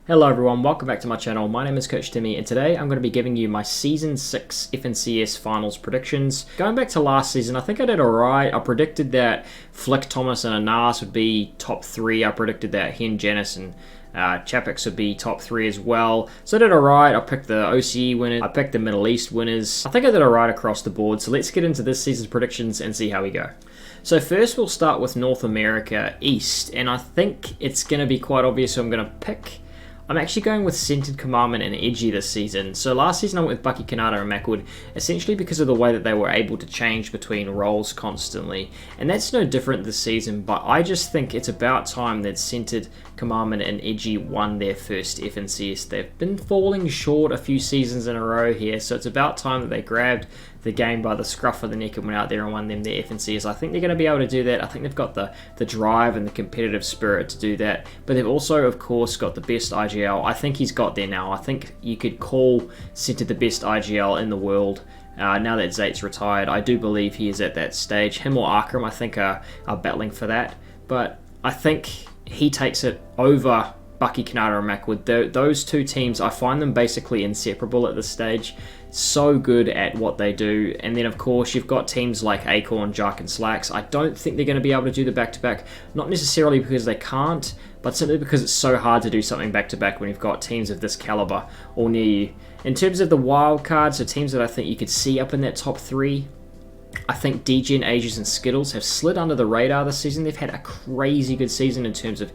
Hello everyone, welcome back to my channel. My name is Coach Timmy and today I'm going to be giving you my Season 6 FNCS Finals predictions. Going back to last season, I think I did alright. I predicted that Flick, Thomas and Anas would be top 3. I predicted that Hen, Janice and Chapix would be top 3 as well. So I did alright. I picked the OCE winners. I picked the Middle East winners. I think I did alright across the board. So let's get into this season's predictions and see how we go. So first we'll start with North America East. And I think it's going to be quite obvious who I'm going to pick. I'm actually going with Centered Commandment and Edgy this season. So last season I went with Bucky, Kanata and Macwood, essentially because of the way that they were able to change between roles constantly. And that's no different this season, but I just think it's about time that Centered Commandment and Edgy won their first FNCS. They've been falling short a few seasons in a row here, so it's about time that they grabbed the game by the scruff of the neck and went out there and won them their FNCS. I think they're going to be able to do that. I think they've got the drive and the competitive spirit to do that. But they've also, of course, got the best IGL. I think he's got there now. I think you could call Centered the best IGL in the world. Now that Zate's retired, I do believe he is at that stage. Him or Akram, I think, are battling for that. But I think he takes it over Bucky, Kanata and Macwood. Those two teams, I find them basically inseparable at this stage. So good at what they do. And then of course you've got teams like Acorn, Jark and Slacks. I don't think they're going to be able to do the back-to-back, not necessarily because they can't, but simply because it's so hard to do something back-to-back when you've got teams of this caliber all near you. In terms of the wild cards, so teams that I think you could see up in that top 3, I think DGen, Ages and Skittles have slid under the radar this season. They've had a crazy good season in terms of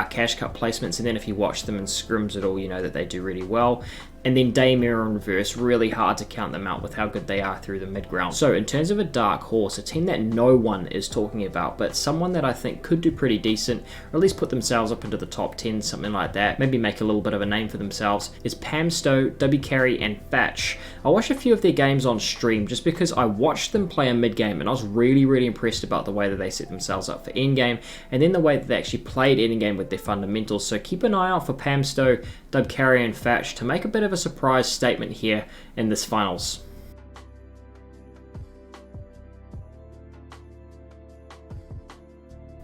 cash cup placements, and then if you watch them in scrims at all, you know that they do really well. And then Daymare in reverse, really hard to count them out with how good they are through the mid-ground. So in terms of a dark horse, a team that no one is talking about, but someone that I think could do pretty decent, or at least put themselves up into the top 10, something like that, maybe make a little bit of a name for themselves, is Pamsto, W Carry and Fatch. I watched a few of their games on stream just because I watched them play a mid-game and I was really impressed about the way that they set themselves up for endgame and then the way that they actually played endgame with their fundamentals. So keep an eye out for Pamsto, W Carry and Fatch to make a bit of a surprise statement here in this finals.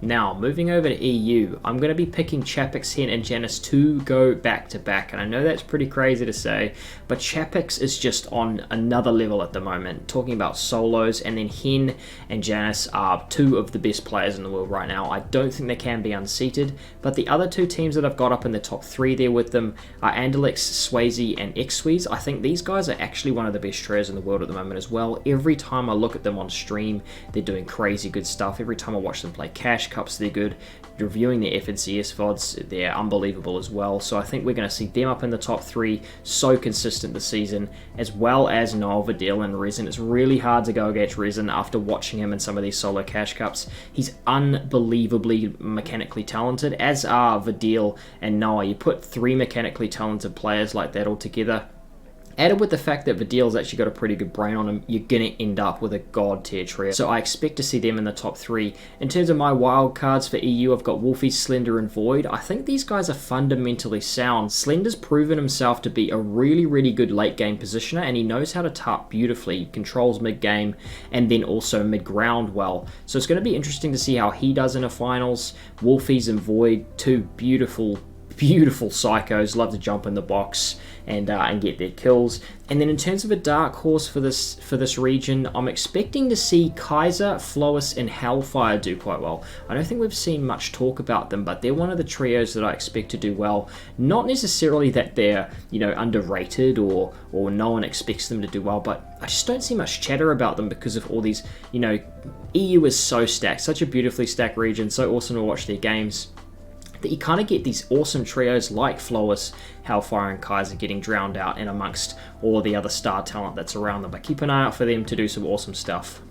Now, moving over to EU, I'm going to be picking Chapix, Hen and Janice to go back-to-back. And I know that's pretty crazy to say, but Chapix is just on another level at the moment. Talking about solos, and then Hen and Janice are two of the best players in the world right now. I don't think they can be unseated, but the other two teams that I've got up in the top 3 there with them are Andalex, Swayze and Xweez. I think these guys are actually one of the best trios in the world at the moment as well. Every time I look at them on stream, they're doing crazy good stuff. Every time I watch them play Cash Cups, they're good. Reviewing their FNCS VODs, they're unbelievable as well. So I think we're going to see them up in the top 3, so consistent this season, as well as Noel, Vidal and Resin. It's really hard to go against Resin after watching him in some of these solo Cash Cups. He's unbelievably mechanically talented, as are Vidal and Noah. You put 3 mechanically talented players like that all together, added with the fact that Vidal's actually got a pretty good brain on him, you're going to end up with a god tier trio. So I expect to see them in the top 3. In terms of my wild cards for EU, I've got Wolfie, Slender and Void. I think these guys are fundamentally sound. Slender's proven himself to be a really good late game positioner, and he knows how to tarp beautifully. He controls mid game and then also mid ground well. So it's going to be interesting to see how he does in a finals. Wolfies and Void, two beautiful psychos, love to jump in the box and get their kills. And then in terms of a dark horse for this region, I'm expecting to see Kaiser, Flois and Hellfire do quite well. I don't think we've seen much talk about them, but they're one of the trios that I expect to do well. Not necessarily that they're, underrated or no one expects them to do well, but I just don't see much chatter about them because of all these, EU is so stacked, such a beautifully stacked region, so awesome to watch their games, that you kind of get these awesome trios like Flois, Hellfire and Kaiser getting drowned out in amongst all the other star talent that's around them. But keep an eye out for them to do some awesome stuff.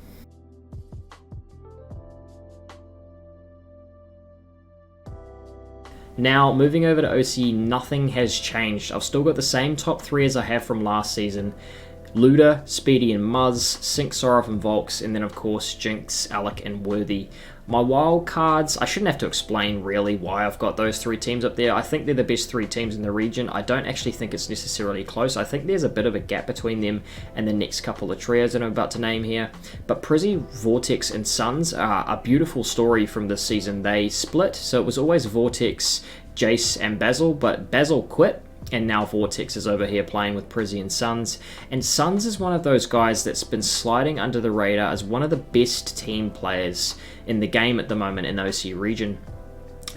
Now, moving over to OCE, nothing has changed. I've still got the same top 3 as I have from last season. Luda, Speedy and Muzz, Sync, Sorov and Volks, and then of course Jinx, Alec and Worthy. My wild cards, I shouldn't have to explain really why I've got those 3 teams up there. I think they're the best 3 teams in the region. I don't actually think it's necessarily close. I think there's a bit of a gap between them and the next couple of trios that I'm about to name here. But Prizzy, Vortex and Suns are a beautiful story from this season. They split, so it was always Vortex, Jace and Basil, but Basil quit. And now Vortex is over here playing with Prizzy and Suns. And Suns is one of those guys that's been sliding under the radar as one of the best team players in the game at the moment in the OC region.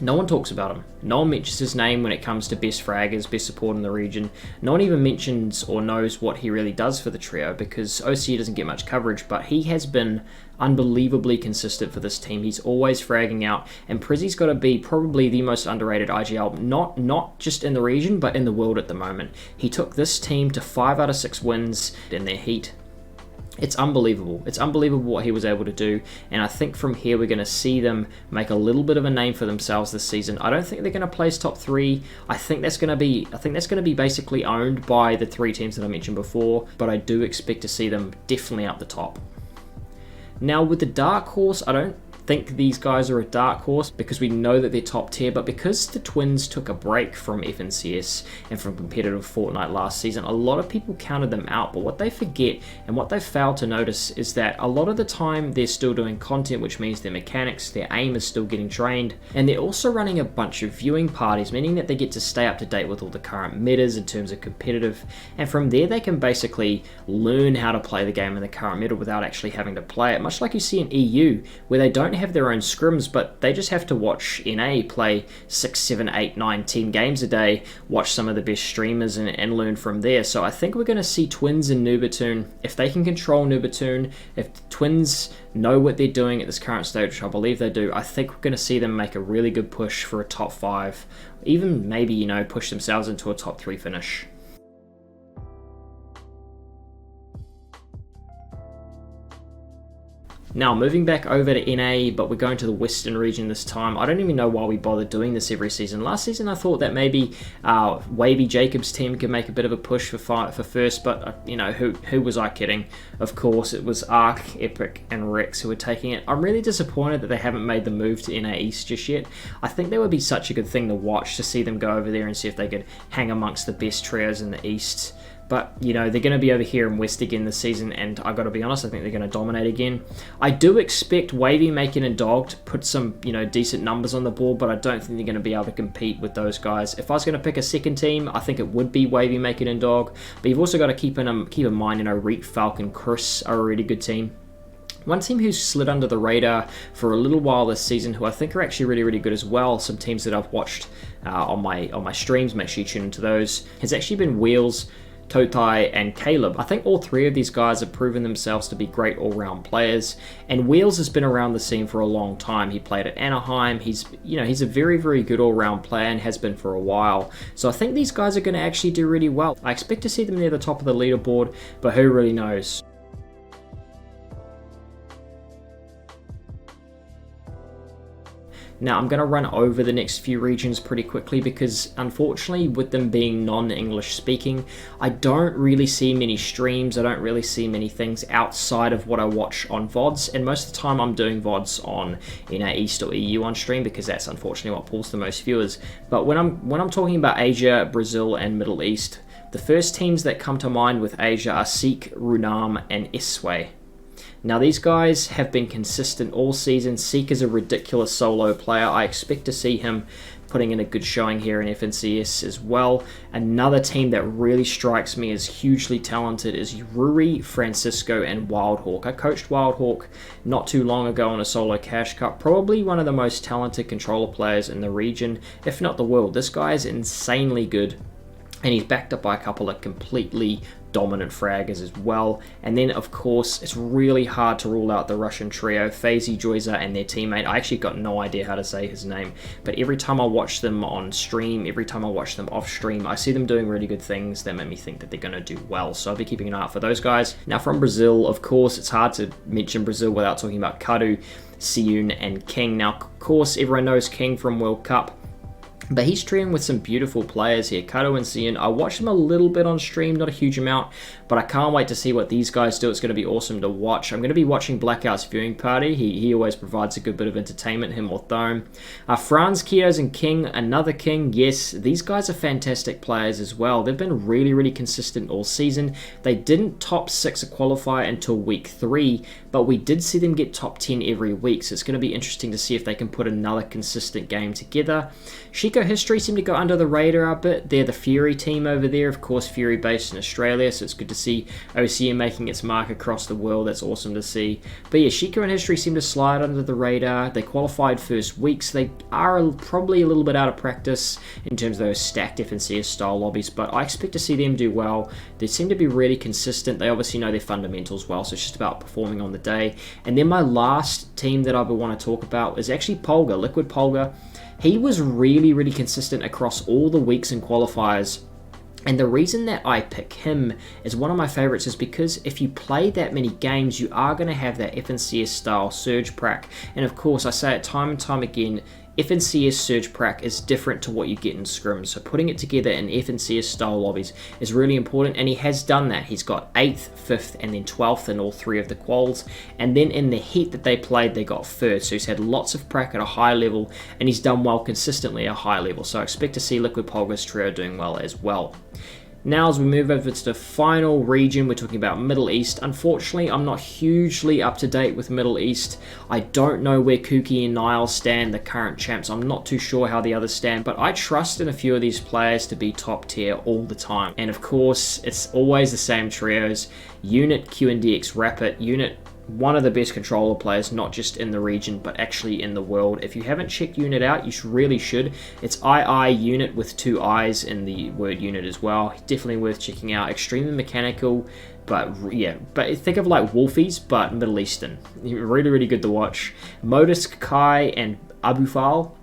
No one talks about him. No one mentions his name when it comes to best fraggers, best support in the region. No one even mentions or knows what he really does for the trio because OC doesn't get much coverage, but he has been unbelievably consistent for this team. He's always fragging out, and Prizzy's got to be probably the most underrated IGL, not just in the region, but in the world at the moment. He took this team to 5 out of 6 wins in their heat. It's unbelievable. It's unbelievable what he was able to do, and I think from here we're going to see them make a little bit of a name for themselves this season. I don't think they're going to place top 3. I think that's going to be basically owned by the 3 teams that I mentioned before, but I do expect to see them definitely up the top. Now with the dark horse, I don't think these guys are a dark horse because we know that they're top tier, but because the Twins took a break from FNCS and from competitive Fortnite last season, a lot of people counted them out. But what they forget and what they fail to notice is that a lot of the time they're still doing content, which means their mechanics, their aim is still getting trained, and they're also running a bunch of viewing parties, meaning that they get to stay up to date with all the current metas in terms of competitive, and from there they can basically learn how to play the game in the current meta without actually having to play it, much like you see in EU, where they don't have their own scrims, but they just have to watch NA play 6, 7, 8, 9, 10 games a day, watch some of the best streamers and learn from there. So I think we're going to see Twins and Nubatun, if they can control Nubatun, if the Twins know what they're doing at this current stage, which I believe they do, I think we're going to see them make a really good push for a top 5, even maybe, push themselves into a top 3 finish. Now, moving back over to NA, but we're going to the Western region this time. I don't even know why we bother doing this every season. Last season, I thought that maybe Wavy Jacobs' team could make a bit of a push for first, but, who was I kidding? Of course, it was Arc, Epic, and Rex who were taking it. I'm really disappointed that they haven't made the move to NA East just yet. I think that would be such a good thing to watch, to see them go over there and see if they could hang amongst the best trios in the East. But, they're going to be over here in West again this season, and I've got to be honest, I think they're going to dominate again. I do expect Wavy, Making, and Dog to put some, decent numbers on the board, but I don't think they're going to be able to compete with those guys. If I was going to pick a second team, I think it would be Wavy, Making, and Dog. But you've also got to keep in mind, Reek, Falcon, Chris are a really good team. One team who's slid under the radar for a little while this season, who I think are actually really, really good as well, some teams that I've watched on my streams, make sure you tune into those, has actually been Wheels, Totai, and Caleb. I think all 3 of these guys have proven themselves to be great all-round players, and Wheels has been around the scene for a long time. He played at Anaheim. He's a very, very good all-round player and has been for a while. So I think these guys are going to actually do really well. I expect to see them near the top of the leaderboard, but who really knows? Now, I'm going to run over the next few regions pretty quickly because, unfortunately, with them being non-English speaking, I don't really see many streams. I don't really see many things outside of what I watch on VODs, and most of the time I'm doing VODs on East or EU on stream because that's unfortunately what pulls the most viewers. But when I'm talking about Asia, Brazil, and Middle East, the first teams that come to mind with Asia are Seek, Runam, and Isway. Now, these guys have been consistent all season. Seek is a ridiculous solo player. I expect to see him putting in a good showing here in FNCS as well. Another team that really strikes me as hugely talented is Ruri, Francisco, and Wildhawk. I coached Wildhawk not too long ago on a solo cash cup. Probably one of the most talented controller players in the region, if not the world. This guy is insanely good, and he's backed up by a couple of completely dominant fraggers as well. And then, of course, it's really hard to rule out the Russian trio, Fazy, Joyza, and their teammate. I actually got no idea how to say his name, but every time I watch them on stream, every time I watch them off stream, I see them doing really good things that make me think that they're going to do well. So I'll be keeping an eye out for those guys. Now, from Brazil, of course, it's hard to mention Brazil without talking about Kadu, Siun, and King. Now, of course, everyone knows King from World Cup, but he's training with some beautiful players here, Kato and Sian. I watched them a little bit on stream, not a huge amount, but I can't wait to see what these guys do. It's going to be awesome to watch. I'm going to be watching Blackout's viewing party. He always provides a good bit of entertainment, him or Thome. Franz, Kios, and King, another King. Yes, these guys are fantastic players as well. They've been really, really consistent all season. They didn't top 6 a qualifier until week 3, but we did see them get top 10 every week, so it's going to be interesting to see if they can put another consistent game together. She Shiko History seem to go under the radar a bit. They're the Fury team over there, of course, Fury based in Australia, so it's good to see OCM making its mark across the world. That's awesome to see. But yeah, Shiko and History seem to slide under the radar. They qualified first week, so they are probably a little bit out of practice in terms of those stacked FNCS style lobbies, but I expect to see them do well. They seem to be really consistent. They obviously know their fundamentals well, so it's just about performing on the day. And then my last team that I would want to talk about is actually Polga, Liquid Polga. He was really consistent across all the weeks and qualifiers. And the reason that I pick him as one of my favorites is because if you play that many games, you are going to have that FNCS style surge prac. And of course, I say it time and time again, FNCS Surge Prac is different to what you get in scrims, so putting it together in FNCS style lobbies is really important, and he has done that. He's got 8th, 5th, and then 12th in all 3 of the quals, and then in the heat that they played, they got 3rd, so he's had lots of prac at a high level, and he's done well consistently at a high level, so I expect to see Liquid Polga's trio doing well as well. Now as we move over to the final region, we're talking about Middle East. Unfortunately, I'm not hugely up to date with Middle East. I don't know where Kuki and Niall stand, the current champs. I'm not too sure how the others stand, but I trust in a few of these players to be top tier all the time. And of course, it's always the same trios. Unit, QNDX, Rapid, Unit, one of the best controller players, not just in the region, but actually in the world. If you haven't checked Unit out, you really should. It's II Unit with 2 I's in the word Unit as well. Definitely worth checking out. Extremely mechanical, but yeah, but think of like Wolfies, but Middle Eastern. Really good to watch. Modus, Kai, and Abufal.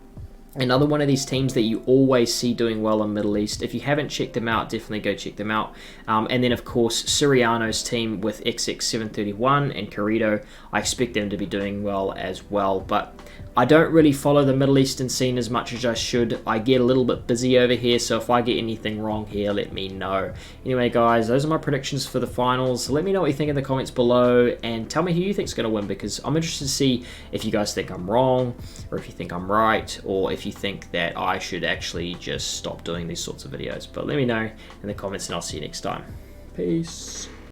Another one of these teams that you always see doing well in Middle East. If you haven't checked them out, definitely go check them out. And then, of course, Suriano's team with XX731 and Corrido. I expect them to be doing well as well. But I don't really follow the Middle Eastern scene as much as I should. I get a little bit busy over here, so if I get anything wrong here, let me know. Anyway, guys, those are my predictions for the finals. Let me know what you think in the comments below, and tell me who you think is going to win, because I'm interested to see if you guys think I'm wrong, or if you think I'm right, or if you think that I should actually just stop doing these sorts of videos. But let me know in the comments, and I'll see you next time. Peace.